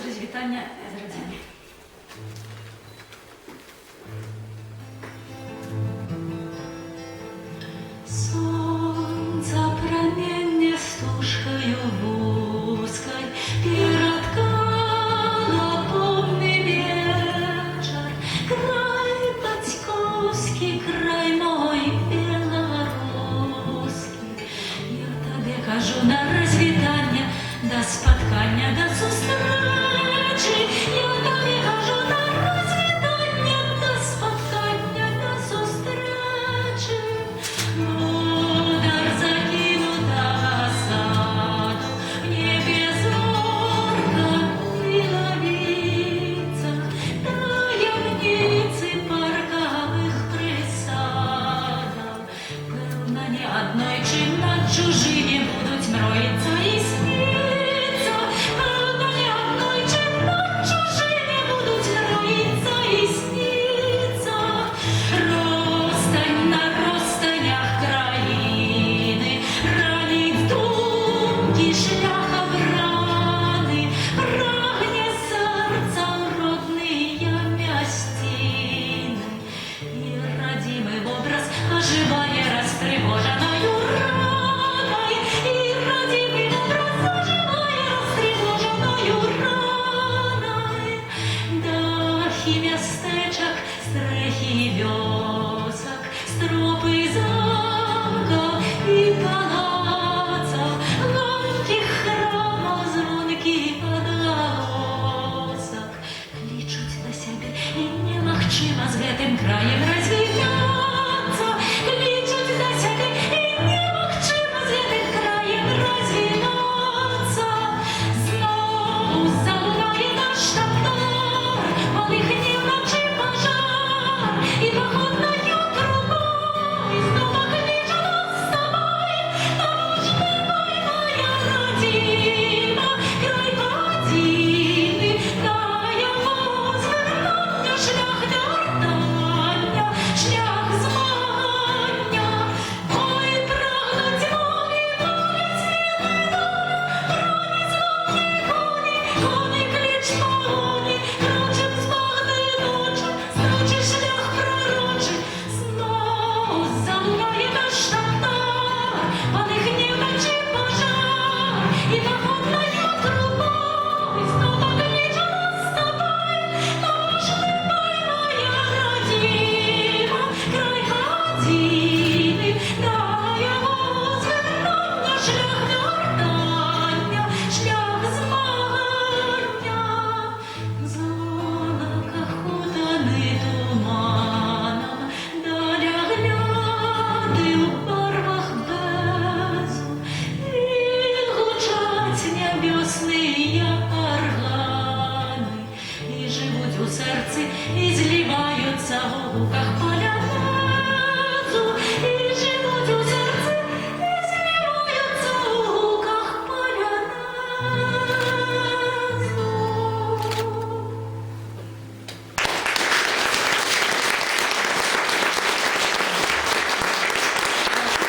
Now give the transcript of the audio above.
щось вітання з родини. Солнце променне стужкою вузкой переткало помный вечер. Край батьковский, край мой белорусский. Я тебе кажу на розвітання, до споткання, до зустрічі. Я тобі кажу на розвітання, до споткання, до зустрічі. Удар закинутого саду, в небе зорка біловіця, таємниці паркових присадок. Певно, ні однойчі над чужими будуть мроїться і сниться. Певно, ні однойчі над чужими будуть мроїться і сниться. Розстань на розстанях країни, ранить думки шлях обрани, прагне серця родные м'ястины. И родимый образ оживая растревоженою раной, и родимый образ оживая растревоженою раной. Дахи містечок, стрехи вёсок, стропы замков и палацов, ломки храмов, звонки подголосок кличуть до себе, і немагчыма з гэтым краєм